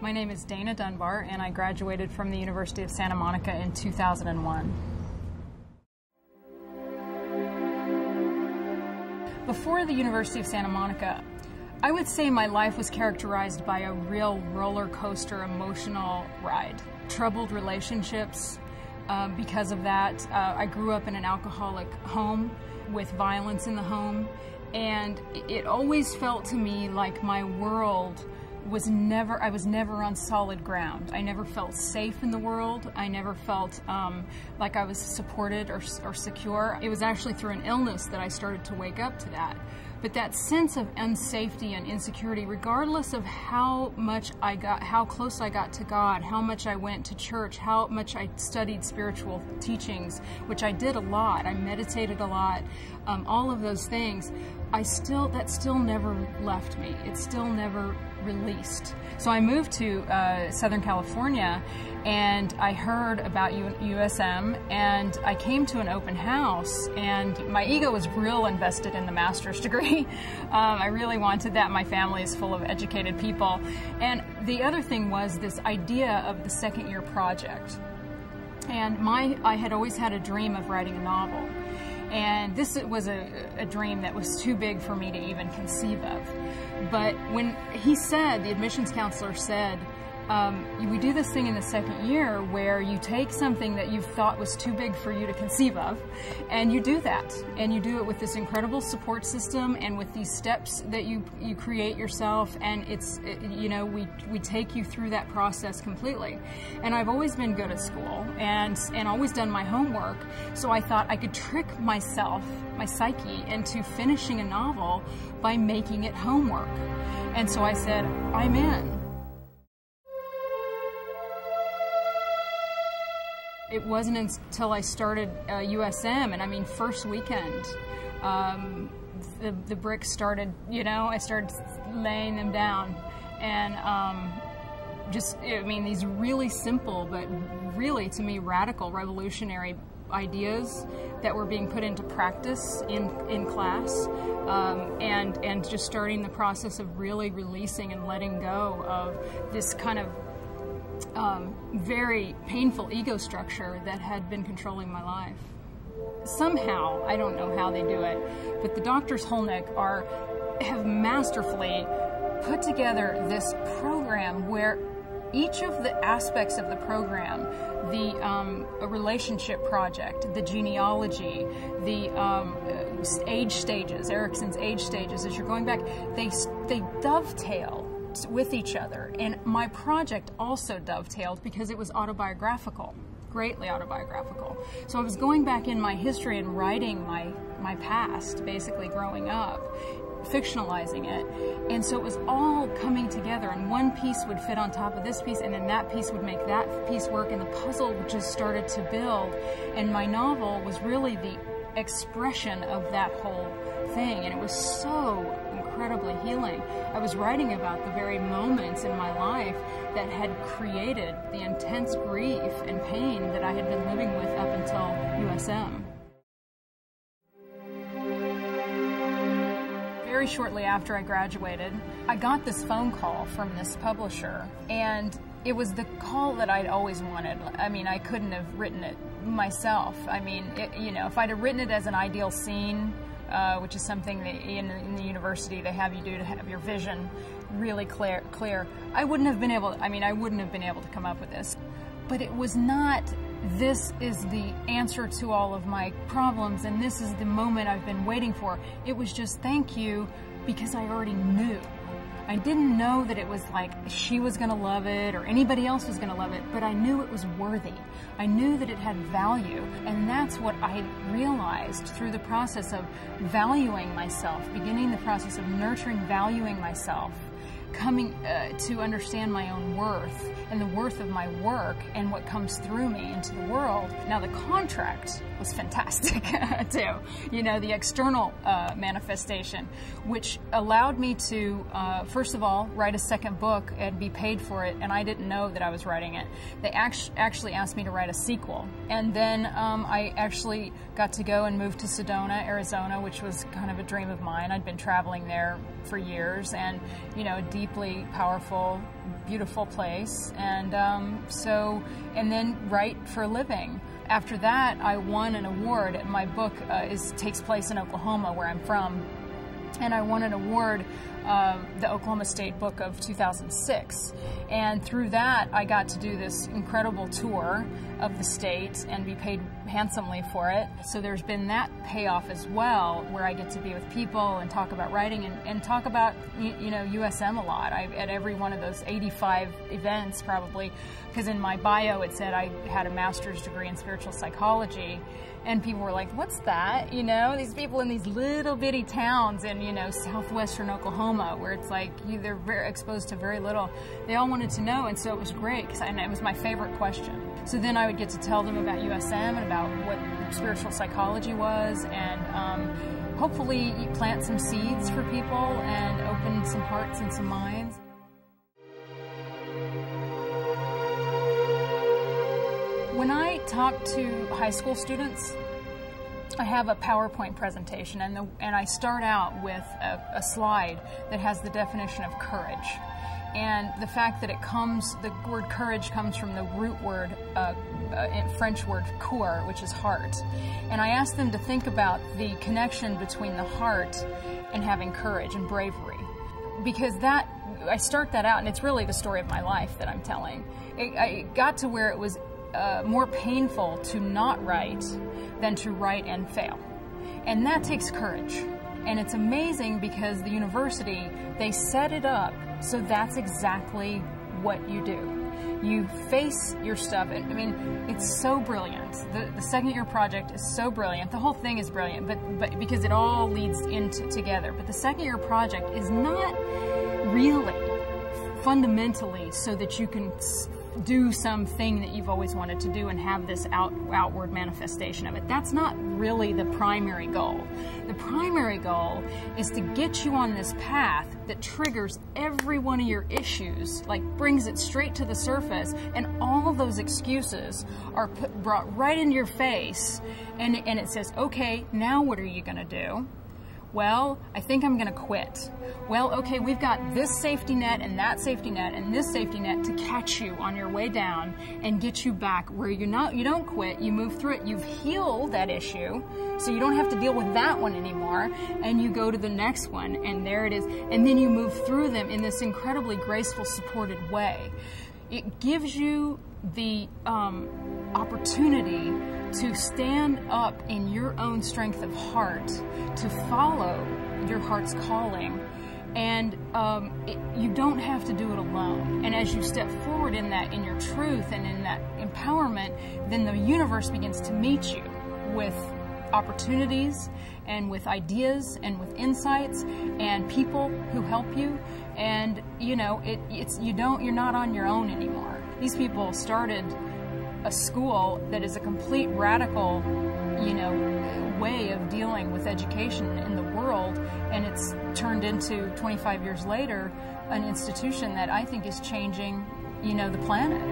My name is Dayna Dunbar, and I graduated from the University of Santa Monica in 2001. Before the University of Santa Monica, I would say my life was characterized by a real roller coaster emotional ride. Troubled relationships. Because of that, I grew up in an alcoholic home with violence in the home, and it always felt to me like my world was I was never on solid ground. I never felt safe in the world. I never felt like I was supported or secure. It was actually through an illness that I started to wake up to that. But that sense of unsafety and insecurity, regardless of how close I got to God, how much I went to church, how much I studied spiritual teachings, which I did a lot, I meditated a lot, all of those things, that still never left me. It still never released. So I moved to Southern California, and I heard about USM, and I came to an open house, and my ego was real invested in the master's degree. I really wanted that. My family is full of educated people. And the other thing was this idea of the second year project. And I had always had a dream of writing a novel. And this was a dream that was too big for me to even conceive of. But when the admissions counselor said, we do this thing in the second year where you take something that you thought was too big for you to conceive of, and you do that. And you do it with this incredible support system and with these steps that you create yourself, and we take you through that process completely. And I've always been good at school and always done my homework, so I thought I could trick myself, my psyche, into finishing a novel by making it homework. And so I said, I'm in. It wasn't until I started USM, and I mean, first weekend, the bricks started, I started laying them down. And these really simple, but really, to me, radical, revolutionary ideas that were being put into practice in class, and just starting the process of really releasing and letting go of this kind of very painful ego structure that had been controlling my life. Somehow, I don't know how they do it, but the Doctors Holnick have masterfully put together this program where each of the aspects of the program, a relationship project, the genealogy, the age stages, Erickson's age stages, as you're going back, they dovetail with each other. And my project also dovetailed because it was autobiographical, greatly autobiographical. So I was going back in my history and writing my past, basically growing up, fictionalizing it. And so it was all coming together, and one piece would fit on top of this piece, and then that piece would make that piece work, and the puzzle just started to build. And my novel was really the expression of that whole thing, and it was so incredibly healing. I was writing about the very moments in my life that had created the intense grief and pain that I had been living with up until USM. Very shortly after I graduated, I got this phone call from this publisher, and it was the call that I'd always wanted. I mean, I couldn't have written it myself. I mean, if I'd have written it as an ideal scene, which is something that in the university they have you do to have your vision really clear. I wouldn't have been able to come up with this. But it was not, this is the answer to all of my problems, and this is the moment I've been waiting for. It was just thank you, because I already knew. I didn't know that it was like she was going to love it or anybody else was going to love it, but I knew it was worthy. I knew that it had value, and that's what I realized through the process of valuing myself, beginning the process of nurturing, valuing myself, coming to understand my own worth and the worth of my work and what comes through me into the world. Now, the contract was fantastic too. The external manifestation, which allowed me to, first of all, write a second book and be paid for it, and I didn't know that I was writing it. They actually asked me to write a sequel, and then I actually got to go and move to Sedona, Arizona, which was kind of a dream of mine. I'd been traveling there for years, and deep deeply powerful, beautiful place, and and then write for a living. After that, I won an award. My book takes place in Oklahoma, where I'm from, and I won an award, the Oklahoma State Book of 2006. And through that, I got to do this incredible tour of the state and be paid handsomely for it. So there's been that payoff as well, where I get to be with people and talk about writing and talk about, you know, USM a lot. At every one of those 85 events, probably, because in my bio it said I had a master's degree in spiritual psychology. And people were like, what's that? You know, these people in these little bitty towns in, you know, southwestern Oklahoma, where it's like they're very exposed to very little. They all wanted to know, and so it was great, and it was my favorite question. So then I would get to tell them about USM and about what spiritual psychology was, and hopefully you plant some seeds for people and open some hearts and some minds. When I talk to high school students, I have a PowerPoint presentation, and I start out with a slide that has the definition of courage. And the fact that the word courage comes from the root word, French word coeur, which is heart. And I ask them to think about the connection between the heart and having courage and bravery. Because I start that out, and it's really the story of my life that I'm telling. It got to where it was more painful to not write than to write and fail. And that takes courage. And it's amazing because the university, they set it up so that's exactly what you do. You face your stuff. I mean, it's so brilliant. The second year project is so brilliant. The whole thing is brilliant, but because it all leads together. But the second year project is not really fundamentally so that you can do something that you've always wanted to do and have this outward manifestation of it. That's not really the primary goal. The primary goal is to get you on this path that triggers every one of your issues, like brings it straight to the surface, and all of those excuses are brought right into your face, and it says, okay, now what are you going to do? Well, I think I'm going to quit. Well, okay, we've got this safety net and that safety net and this safety net to catch you on your way down and get you back where you don't quit, you move through it, you've healed that issue, so you don't have to deal with that one anymore, and you go to the next one, and there it is, and then you move through them in this incredibly graceful, supported way. It gives you the opportunity to stand up in your own strength of heart, to follow your heart's calling, and you don't have to do it alone. And as you step forward in your truth and in that empowerment, then the universe begins to meet you with opportunities and with ideas and with insights and people who help you, and you know, you're not on your own anymore. These people started a school that is a complete radical, you know, way of dealing with education in the world, and it's turned into, 25 years later, an institution that I think is changing, you know, the planet.